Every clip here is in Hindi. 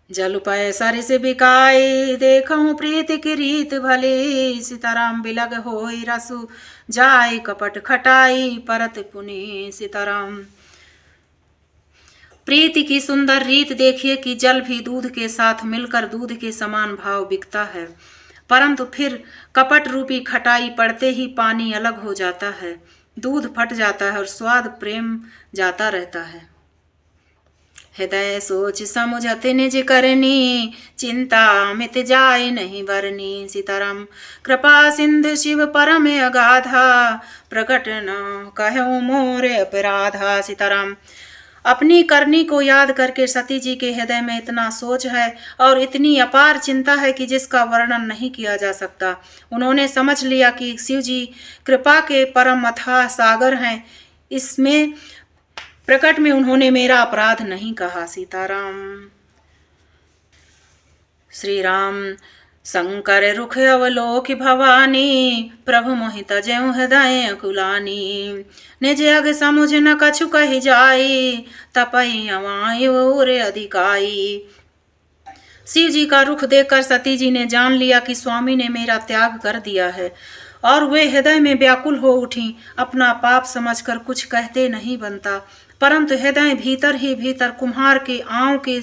जल पय सर से बिकाई, देखूं प्रीति की रीत भली। सीताराम बिलग होई रसु, जाय कपट खटाई, परत पुनि सीताराम। प्रीति की सुंदर रीत देखिए कि जल भी दूध के साथ मिलकर दूध के समान भाव बिकता है, परंतु फिर कपट रूपी खटाई पड़ते ही पानी अलग हो जाता है, दूध फट जाता है और स्वाद प्रेम जाता रहता है। हृदय सोच समुझत निज करनी, चिंता मित जाय नहीं बरनी। सीताराम। कृपा सिंधु शिव परम अगाधा, प्रकट न कहो मोरे अपराधा। सीताराम। अपनी करनी को याद करके सती जी के हृदय में इतना सोच है और इतनी अपार चिंता है कि जिसका वर्णन नहीं किया जा सकता। उन्होंने समझ लिया कि शिव जी कृपा के परम अथाह सागर हैं, इसमें प्रकट में उन्होंने मेरा अपराध नहीं कहा। सीताराम। श्री राम। शंकर रुख अवलोक भवानी, प्रभु मोहित ज्यों हृदय अकुलानी। निज अग समुझ न कछु कहि जाई, तपई अवाई और अधिकाई। शिव जी का रुख देखकर सती जी ने जान लिया कि स्वामी ने मेरा त्याग कर दिया है और वे हृदय में व्याकुल हो उठी। अपना पाप समझकर कुछ कहते नहीं बनता, परंतु हृदय भीतर ही भीतर कुम्हार के आंव के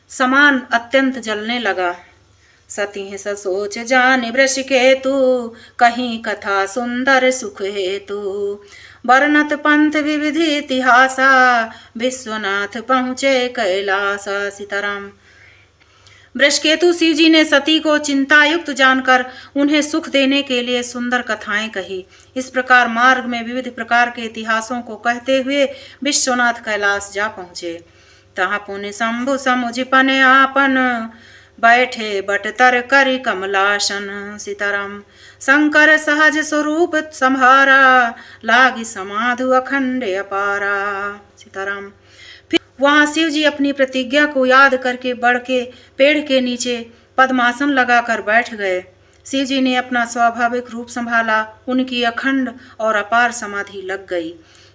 समान अत्यंत जलने लगा। सती ससोच जान वृष केतु, कहीं कथा सुंदर सुख हेतु। वर्णत पंथ विविधि इतिहासा, विश्वनाथ पहुँचे कैलासा। सीताराम। वृषकेतु शिव जी ने सती को चिंतायुक्त जानकर उन्हें सुख देने के लिए सुंदर कथाएं कही। इस प्रकार मार्ग में विविध प्रकार के इतिहासों को कहते हुए विश्वनाथ कैलाश जा पहुँचे। तहाँ पुनि शंभु समुझ पन आपन, बैठे बटतर करि कमलासन। सीताराम। शंकर सहज स्वरूप संहारा, लागी समाधु अखंड अपारा। सीताराम। वहां शिव जी अपनी प्रतिज्ञा को याद करके बढ़ के पेड़ के नीचे पद्मासन लगाकर बैठ गए। शिव जी ने अपना स्वाभाविक रूप संभाला, उनकी अखंड और अपार समाधि लग गई।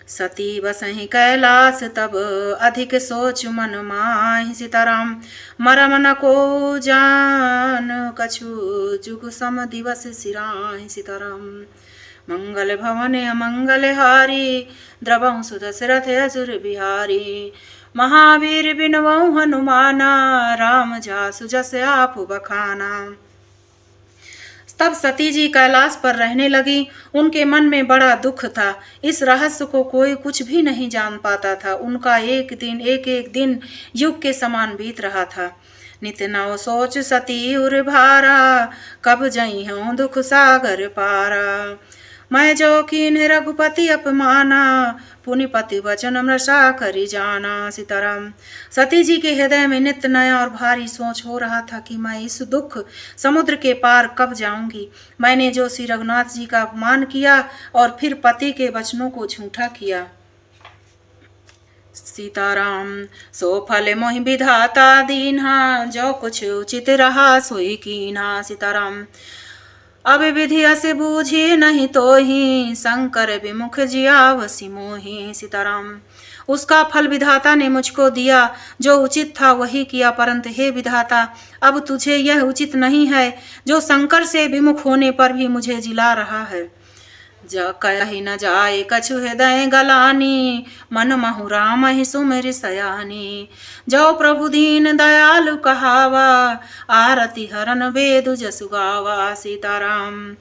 सती बसहि कैलाश तब, अधिक सोच मन माहि। सीताराम। मरम न को जान, कछु जुग सम दिवस सिराहि। सीताराम। मंगल भवन अमंगल हारी, द्रवहु सुदशरथ असुर बिहारी। महावीर बिनवऊ हनुमाना, राम जासु जस आप बखाना। तब सती जी कैलाश पर रहने लगी। उनके मन में बड़ा दुख था। इस रहस्य को कोई कुछ भी नहीं जान पाता था। उनका एक एक दिन युग के समान बीत रहा था। नित नव सोच सती उर भारा, कब जई हूँ दुख सागर पारा। मैं जो कीन रघुपति अपमाना, पुनिपति वचन मृषा करी जाना। सीताराम। सती जी के हृदय में नित्य नया और भारी सोच हो रहा था कि मैं इस दुख समुद्र के पार कब जाऊंगी। मैंने जो श्री रघुनाथ जी का अपमान किया और फिर पति के वचनों को झूठा किया। सीताराम। सो फल मोहि विधाता दीन्हा, जो कुछ उचित रहा सोई कीन्हा। सीताराम। अब विधि अस बूझी नहीं तो ही, शंकर विमुख जियावसी मोही। सीताराम। उसका फल विधाता ने मुझको दिया, जो उचित था वही किया, परंतु हे विधाता, अब तुझे यह उचित नहीं है जो शंकर से विमुख होने पर भी मुझे जिला रहा है। जा कहि न जाए कछु हृदय गलानी, मन महु राम ही सुमिर सयानी। जो प्रभु दीन दयालु कहावा, आरती हरन वेद जसु गावा। सीताराम।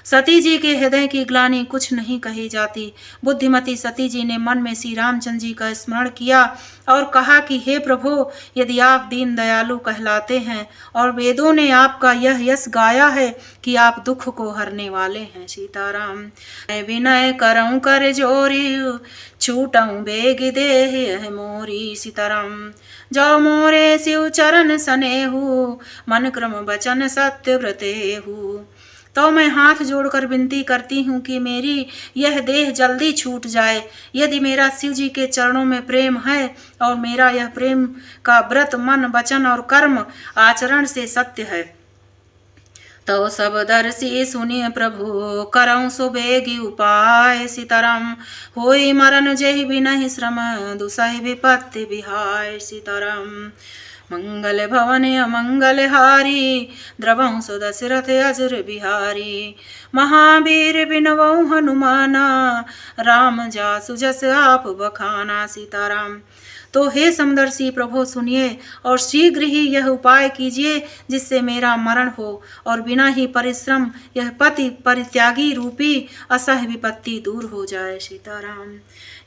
सती जी के हृदय की ग्लानि कुछ नहीं कही जाती। बुद्धिमती सती जी ने मन में श्री रामचंद्र जी का स्मरण किया और कहा कि हे प्रभु, यदि आप दीन दयालु कहलाते हैं और वेदों ने आपका यह यश गाया है कि आप दुख को हरने वाले हैं। सीताराम। मैं विनय करऊं कर जोरी, छूटऊं बेग देह मोरी। सीताराम। जो मोरे शिव चरण सनेहु, मन क्रम वचन सत्य व्रतेहु। तो मैं हाथ जोड़कर विनती करती हूँ कि मेरी यह देह जल्दी छूट जाए। यदि मेरा शिव जी के चरणों में प्रेम है और मेरा यह प्रेम का व्रत मन वचन और कर्म आचरण से सत्य है, तो सब दर्शी सुनिए प्रभु, करऊं सुबेगी उपाय। सीताराम। होई मरण जेहि बिनहि श्रम, दुसहि विपत्ति बिहाय। सीताराम। मंगल भवन अमंगल हारी, द्रवंसु दशरथ अजुर बिहारी। महावीर बिनवऊ हनुमाना, राम जासु जस आप बखाना। सीताराम। तो हे समदर्शी प्रभु सुनिए और शीघ्र ही यह उपाय कीजिए जिससे मेरा मरण हो और बिना ही परिश्रम यह पति परित्यागी रूपी असह विपत्ति दूर हो जाए। सीताराम।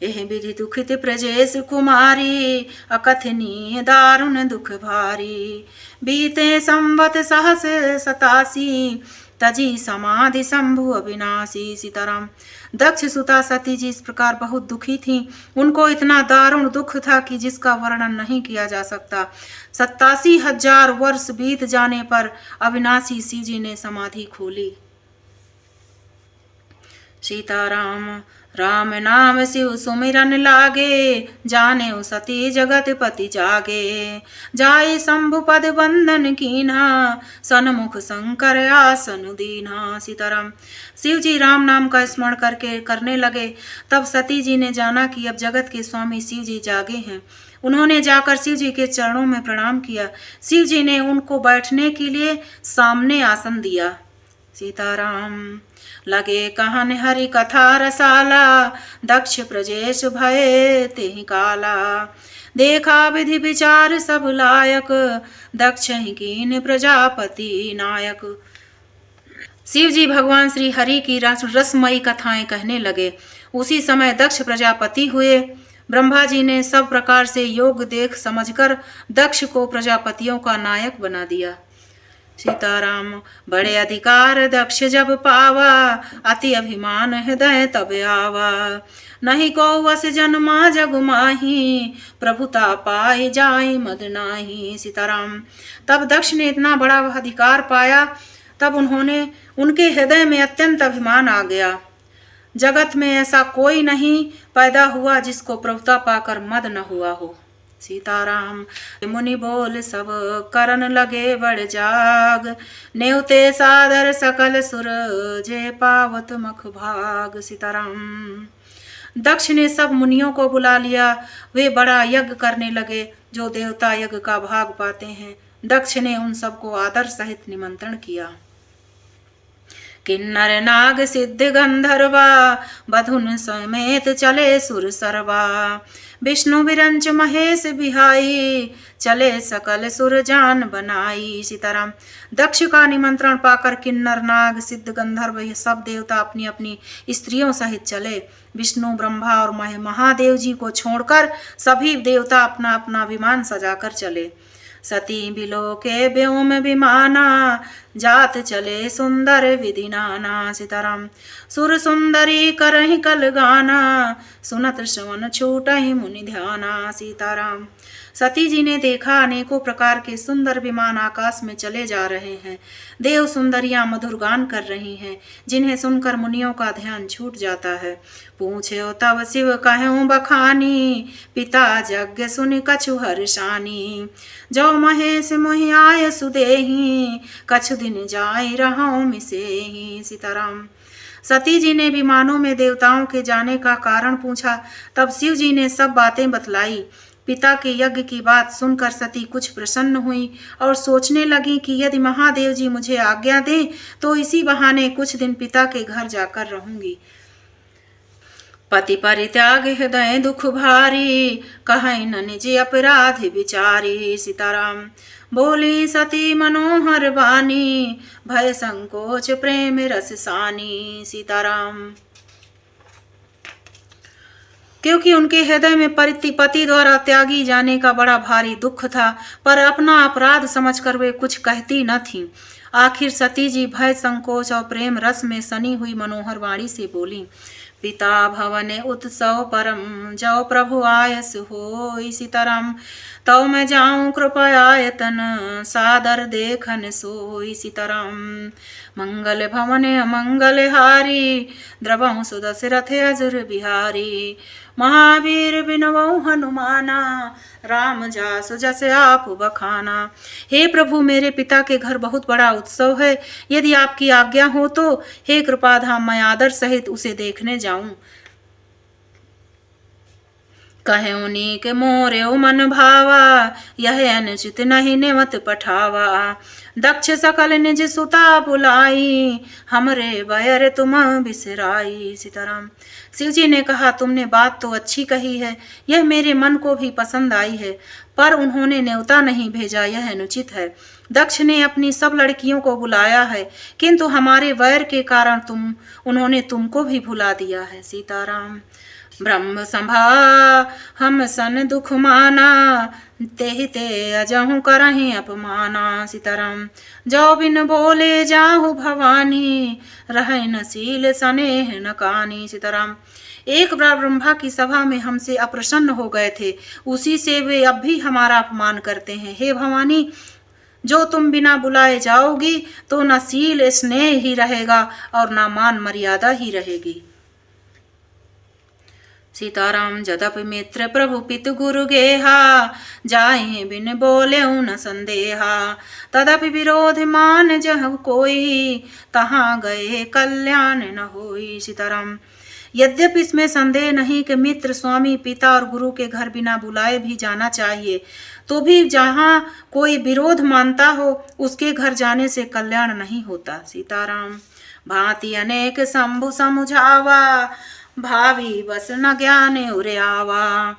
यह विधि दुखित प्रजेश कुमारी, अकथनीय दारुण दुख भारी। बीते संवत सहस 87, तजी समाधि शंभु अविनाशी। सीताराम। दक्ष सुता सती जी इस प्रकार बहुत दुखी थीं। उनको इतना दारुण दुख था कि जिसका वर्णन नहीं किया जा सकता। 87,000 वर्ष बीत जाने पर अविनाशी शिव जी ने समाधि खोली। सीताराम। राम नाम शिव सुमिरन लागे, जाने सती जगत पति जागे। जाय शंभु पद बंधन कीन्हा, सन्मुख शंकर आसन दीन्हा। सीताराम। शिव जी राम नाम का स्मरण करने लगे। तब सती जी ने जाना कि अब जगत के स्वामी शिव जी जागे हैं। उन्होंने जाकर शिव जी के चरणों में प्रणाम किया। शिव जी ने उनको बैठने के लिए सामने आसन दिया। सीताराम। लगे कहन हरि कथा रसाला, दक्ष प्रजेश भये तेहि काला। देखा विधि विचार सब लायक, दक्ष ही कीन प्रजापति नायक। शिव जी भगवान श्री हरि की रसमयी कथाएं कहने लगे। उसी समय दक्ष प्रजापति हुए। ब्रह्मा जी ने सब प्रकार से योग देख समझकर दक्ष को प्रजापतियों का नायक बना दिया। सीताराम। बड़े अधिकार दक्ष जब पावा, अति अभिमान हृदय तब आवा। नहीं को वस जन्मा जग माही, प्रभुता पाई जाई मद नाही। सीताराम। तब दक्ष ने इतना बड़ा अधिकार पाया, तब उनके हृदय में अत्यंत अभिमान आ गया। जगत में ऐसा कोई नहीं पैदा हुआ जिसको प्रभुता पाकर मद न हुआ हो। सीताराम। मुनि बोल सब करन लगे बड़ जाग, नेवते सादर सकल सुर जे पावत मख भाग। सीताराम। दक्ष ने सब मुनियों को बुला लिया। वे बड़ा यज्ञ करने लगे जो देवता यज्ञ का भाग पाते हैं। दक्ष ने उन सबको आदर सहित निमंत्रण किया। किन्नर नाग सिद्ध गंधर्वा, बधुन समेत चले सुर सरवा। विष्णु विरंच महेश बिहाई, चले सकल सुर जान बनाई। सीताराम। दक्ष का निमंत्रण पाकर किन्नर नाग सिद्ध गंधर्व ये सब देवता अपनी अपनी स्त्रियों सहित चले। विष्णु ब्रह्मा और महादेव जी को छोड़कर सभी देवता अपना अपना विमान सजाकर चले। सती बिलो के व्योम विमाना, जात चले सुंदर विधि नाना। सीताराम। सुर सुंदरी करहि कल गाना, सुनत श्रवण छूटहि मुनि ध्याना। सीताराम। सती जी ने देखा अनेकों प्रकार के सुंदर विमान आकाश में चले जा रहे हैं। देव सुंदरियां मधुर गान कर रही हैं, जिन्हें सुनकर मुनियों का ध्यान छूट जाता है। पूछे तब शिव कहूँ बखानी, पिता यज्ञ सुनि कछु हर्षानी। जो महेश मोहि आय सुदेही, कछु दिन जाय रहूं मिसेही। सीताराम। सती जी ने विमानों में देवताओं के जाने का कारण पूछा। तब शिव जी ने सब बातें बतलाई। पिता के यज्ञ की बात सुनकर सती कुछ प्रसन्न हुई और सोचने लगी कि यदि महादेव जी मुझे आज्ञा दें तो इसी बहाने कुछ दिन पिता के घर जाकर रहूंगी। पति परित्याग हृदय दुख भारी, कहीं न निज अपराध विचारी। सीताराम। बोली सती मनोहर बानी, भय संकोच प्रेम रस सानी। सीताराम। क्योंकि उनके हृदय में पति द्वारा त्यागी जाने का बड़ा भारी दुख था, पर अपना अपराध समझकर वे कुछ कहती न थीं। आखिर सती जी भय संकोच और प्रेम रस में सनी हुई मनोहर वाणी से बोली। पिता भवन उत्सव परम, जो प्रभु आयस होई। सीताराम। तव मैं जाऊं कृपयायतन, सादर देखन सोई। सीताराम। मंगल भवन अमंगल हारी, द्रवंसु दशरथ अजुर बिहारी। महावीर बिनवऊ हनुमाना, राम जासु जस आप बखाना। हे प्रभु, मेरे पिता के घर बहुत बड़ा उत्सव है। यदि आपकी आज्ञा हो तो हे कृपाधाम मैं आदर सहित उसे देखने जाऊं। कहे उन्हीं के मोरे मन भावा, यह अनुचित नहीं नेमत पठावा। दक्ष सकल निज सुता बुलाई, हमरे बैर तुम बिसराई। सीताराम। शिव जी ने कहा, तुमने बात तो अच्छी कही है, यह मेरे मन को भी पसंद आई है, पर उन्होंने न्योता नहीं भेजा, यह अनुचित है। दक्ष ने अपनी सब लड़कियों को बुलाया है, किंतु हमारे वैर के कारण उन्होंने तुमको भी भुला दिया है। सीताराम। ब्रह्म संभा हम सन दुख माना, ते अजहु करहि अपमाना। सीताराम। जो बिन बोले जाहु भवानी, रहे नसील स्नेह न कानी। सीताराम। एक बार ब्रह्मा की सभा में हमसे अप्रसन्न हो गए थे, उसी से वे अब भी हमारा अपमान करते हैं। हे भवानी, जो तुम बिना बुलाए जाओगी तो न सील स्नेह ही रहेगा और न मान मर्यादा ही रहेगी। सीताराम। जदपि मित्र प्रभु पितु गुरु गेहा, जाए बिन बोले न संदेहा। तदपि विरोध मान जह कोई, तहाँ गए कल्याण न होई। सीताराम। यद्यपि इसमें संदेह नहीं कि मित्र, स्वामी, पिता और गुरु के घर बिना बुलाए भी जाना चाहिए, तो भी जहाँ कोई विरोध मानता हो उसके घर जाने से कल्याण नहीं होता। सीताराम। भांति अनेक शंभु समुझावा, भावी बस न ज्ञान उरे आवा।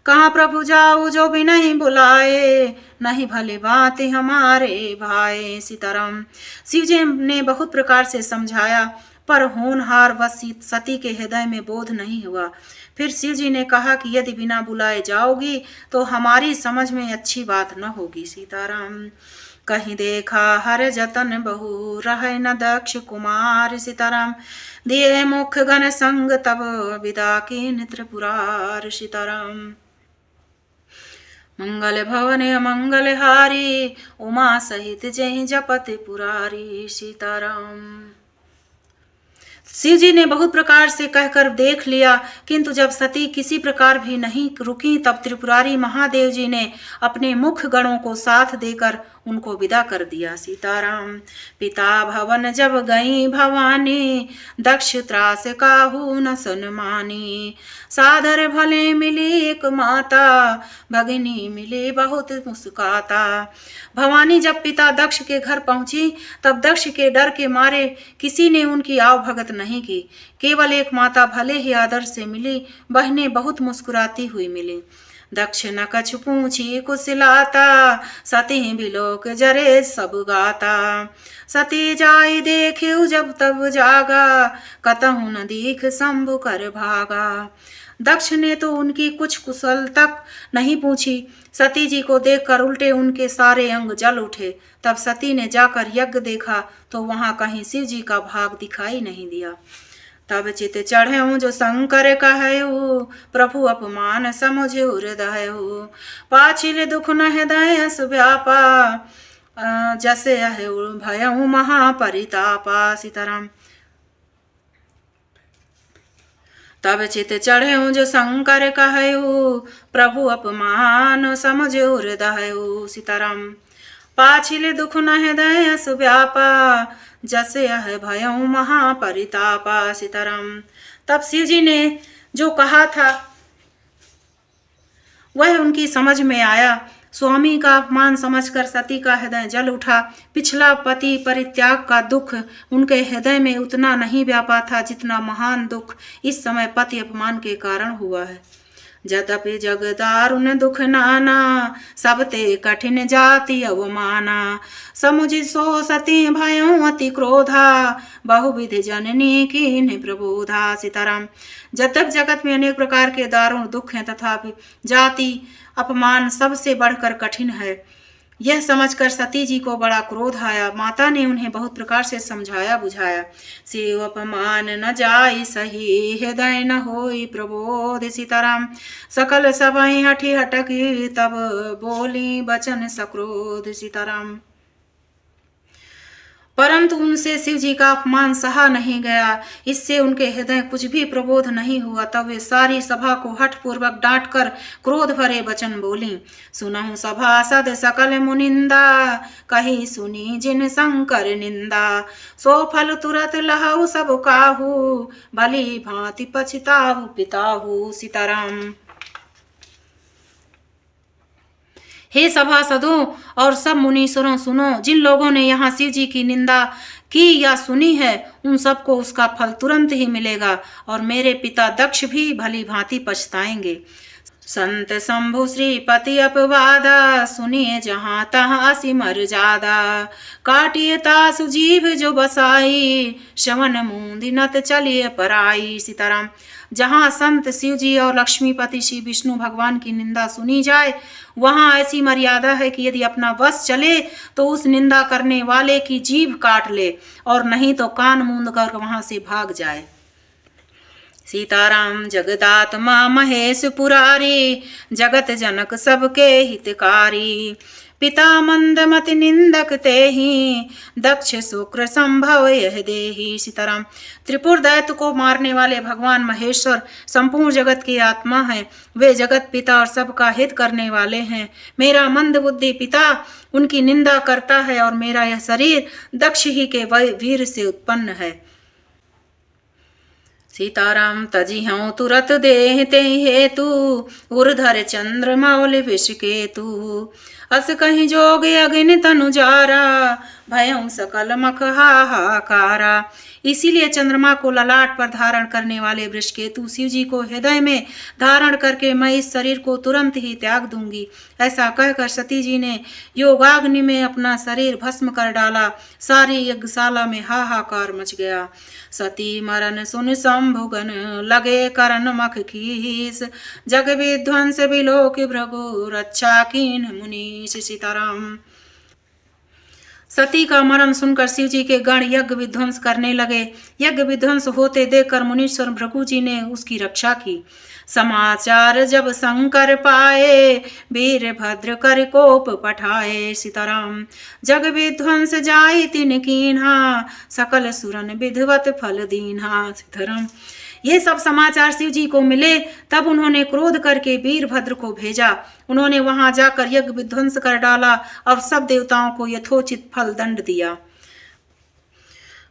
कहाँ प्रभु जाऊ जो भी नहीं बुलाए, नहीं भले बात हमारे भाई। सीताराम। शिव जी ने बहुत प्रकार से समझाया, पर होनहार व सती के हृदय में बोध नहीं हुआ। फिर शिव जी ने कहा कि यदि बिना बुलाए जाओगी तो हमारी समझ में अच्छी बात न होगी। सीताराम। कहीं देखा हर जतन बहु, रहे न दक्ष कुमार। सीताराम। दिए मुख गण संग, तब विदा की त्रिपुरार। सीताराम। मंगल भवन मंगल हारी, उमा सहित जय जपत पुरारी। सीताराम। शिव जी ने बहुत प्रकार से कहकर देख लिया, किंतु जब सती किसी प्रकार भी नहीं रुकी, तब त्रिपुरारी महादेव जी ने अपने मुख गणों को साथ देकर उनको विदा कर दिया। सीताराम। पिता भवन जब गई भवानी, दक्ष त्रास काहू न सनमानी। सादर भले मिली एक माता, भगिनी मिली बहुत मुस्काता। भवानी जब पिता दक्ष के घर पहुंची, तब दक्ष के डर के मारे किसी ने उनकी आव भगत नहीं की। केवल एक माता भले ही आदर से मिली, बहनें बहुत मुस्कुराती हुई मिली। दक्ष न कछु पूछी कुशलाता, सती बिलोक जरे सब गाता। सती जाई देखिउ जब तब जागा, कतहु न दीख शंभु कर भागा। दक्ष ने तो उनकी कुछ कुशल तक नहीं पूछी। सती जी को देखकर उल्टे उनके सारे अंग जल उठे। तब सती ने जाकर यज्ञ देखा तो वहां कहीं शिव जी का भाग दिखाई नहीं दिया। तब चित चढ़ेऊ जो शंकर कहऊ, प्रभु अपमान समझु हृदयऊ। पाछिल दुख न हृदय व्यापा, जसे भयऊ महापरितापा। सीताराम। तब चित चढ़ेऊ जो शंकर कहऊ, प्रभु अपमान समझु हृदयऊ। सीताराम। पाछिल दुख न हृदय व्यापा, जसे यह भयऊ महापरितापा। सीताराम। तब शिव जी ने जो कहा था वह उनकी समझ में आया। स्वामी का अपमान समझकर सती का हृदय जल उठा। पिछला पति परित्याग का दुख उनके हृदय में उतना नहीं व्यापा था जितना महान दुख इस समय पति अपमान के कारण हुआ है। जदपि जग दारुण दुख नाना, सबते कठिन जाति अवमाना। समुझि सो सती भयऊ अति क्रोधा, बहुविधि जननी कीन्ह प्रबोधा। सीताराम। जब तक जगत में अनेक प्रकार के दारुण दुख हैं, तथापि जाति अपमान सबसे बढ़कर कठिन है, यह समझकर सती जी को बड़ा क्रोध आया। माता ने उन्हें बहुत प्रकार से समझाया बुझाया। शिव अपमान न जाई सही, हृदय न होई प्रबोध। सीताराम। सकल सबई हठी हटकी, तब बोली बचन सक्रोध। सीताराम। परंतु उनसे शिव जी का अपमान सहा नहीं गया, इससे उनके हृदय कुछ भी प्रबोध नहीं हुआ। तब वे सारी सभा को हठपूर्वक डांट कर क्रोध भरे वचन बोली। सुनहु सभासद सकल मुनिंदा, कही सुनी जिन शंकर निंदा। सो फल तुरत लहु सब काहू, भली भांति पछताहु पिताहु। सीताराम। हे सभासदों और सब मुनीश्वरों सुनो, जिन लोगों ने यहाँ शिव जी की निंदा की या सुनी है उन सबको उसका फल तुरंत ही मिलेगा और मेरे पिता दक्ष भी भली भांति पछताएंगे। संत शंभु श्रीपति अपवादा, सुनिए जहाँ तहाँ सिमर जादा। काटिए तासु जीभ जो बसाई, श्रवण मूंदी नत चलिए पराई। सीताराम। जहाँ संत शिव जी और लक्ष्मीपति श्री विष्णु भगवान की निंदा सुनी जाए वहाँ ऐसी मर्यादा है कि यदि अपना बस चले तो उस निंदा करने वाले की जीभ काट ले और नहीं तो कान मूंद कर वहाँ से भाग जाए। सीताराम। जगदात्मा महेश पुरारी, जगत जनक सबके हितकारी। पिता मंदमति निंदक तेहि, दक्ष शुक्र संभव यह देहि। सीताराम। त्रिपुर दैत्य को मारने वाले भगवान महेश्वर संपूर्ण जगत की आत्मा हैं। वे जगत पिता और सबका हित करने वाले हैं। मेरा मंद बुद्धि पिता उनकी निंदा करता है और मेरा यह शरीर दक्ष ही के वीर से उत्पन्न है। सीताराम। तजी हूँ तुरत देह ते हेतु, उर्धर चंद्र मौल विष केतु। अस कहीं जोग अग्नि तनु जारा, भयं सकल मख हाहाकारा। इसीलिए चंद्रमा को ललाट पर धारण करने वाले वृषकेतु शिव जी को हृदय में धारण करके मैं इस शरीर को तुरंत ही त्याग दूंगी। ऐसा कहकर सती जी ने योगाग्नि में अपना शरीर भस्म कर डाला। सारी यज्ञशाला में हाहाकार मच गया। सती मरण सुन शंभुगन, लगे करन मख खीस। जग विध्वंस बिलोक भृगु, रक्षा कीन मुनीश। सीताराम। सती का मरण सुनकर शिव जी के गण यज्ञ विध्वंस करने लगे। यज्ञ विध्वंस होते देखकर मुनीश्वर भृगु जी ने उसकी रक्षा की। समाचार जब शंकर पाए, वीरभद्र कर कोप पठाए। सीताराम। जग विध्वंस जाई तिन कीन्हा, सकल सुरन विधवत फल दीन्हा। सीताराम। ये सब समाचार शिव जी को मिले तब उन्होंने क्रोध करके वीरभद्र को भेजा। उन्होंने वहां जाकर यज्ञ विध्वंस कर डाला और सब देवताओं को यथोचित फल दंड दिया।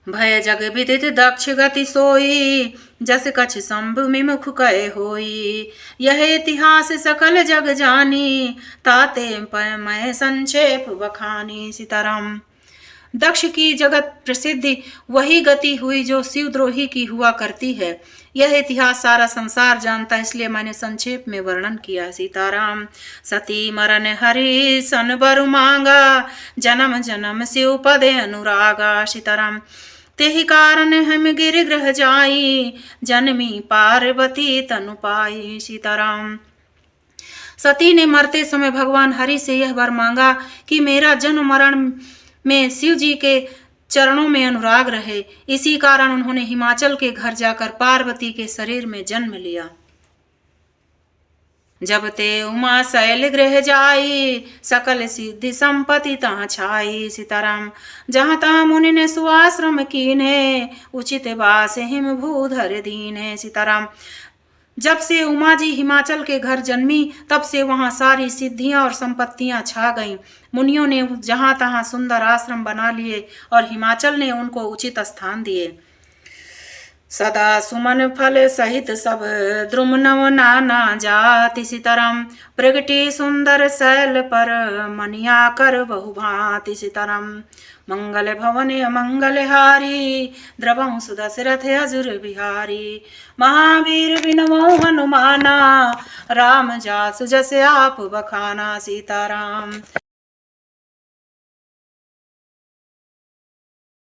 भय जग विदित दक्ष गति सोई, जस कछ शंभु विमुख कहे होई। यह इतिहास सकल जग जानी, ताते मैं संक्षेप बखानी। सीताराम। दक्ष की जगत प्रसिद्धि वही गति हुई जो शिवद्रोही की हुआ करती है। यह इतिहास सारा संसार जानता है, इसलिए मैंने संक्षेप में वर्णन किया। सीताराम। सती मरण हरि सन बर मांगा, जन्म जन्म शिव पदे अनुरागा। सीताराम। तेहि कारण हम गिर ग्रह जाई, जन्मी पार्वती तनु पाई। सीताराम। सती ने मरते समय भगवान हरि से यह वर मांगा कि मेरा जन्म मरण में शिव जी के चरणों में अनुराग रहे। इसी कारण उन्होंने हिमाचल के घर जाकर पार्वती के शरीर में जन्म लिया। जब ते उमा शैल गृह जाई, सकल सिद्धि संपत्ति तहाँ छाई। सीताराम। जहाँ तहाँ मुनि ने सुआश्रम कीन्हे, उचित वास हिम भूधर दीन्हे। सीताराम। जब से उमा जी हिमाचल के घर जन्मी तब से वहाँ सारी सिद्धियां और संपत्तियां छा गईं। मुनियों ने जहाँ तहाँ सुंदर आश्रम बना लिए और हिमाचल ने उनको उचित स्थान दिए। सदा सुमन फल सहित सब द्रुम नव नाना जाति। सीताराम। प्रगति सुंदर शैल पर, मनिया कर बहुभांति। सीताराम। मंगल भवन अमंगल हारी, द्रवहु सुदशरथ अजुर बिहारी। महावीर बिनवो हनुमाना, राम जासु जस आप बखाना। सीताराम।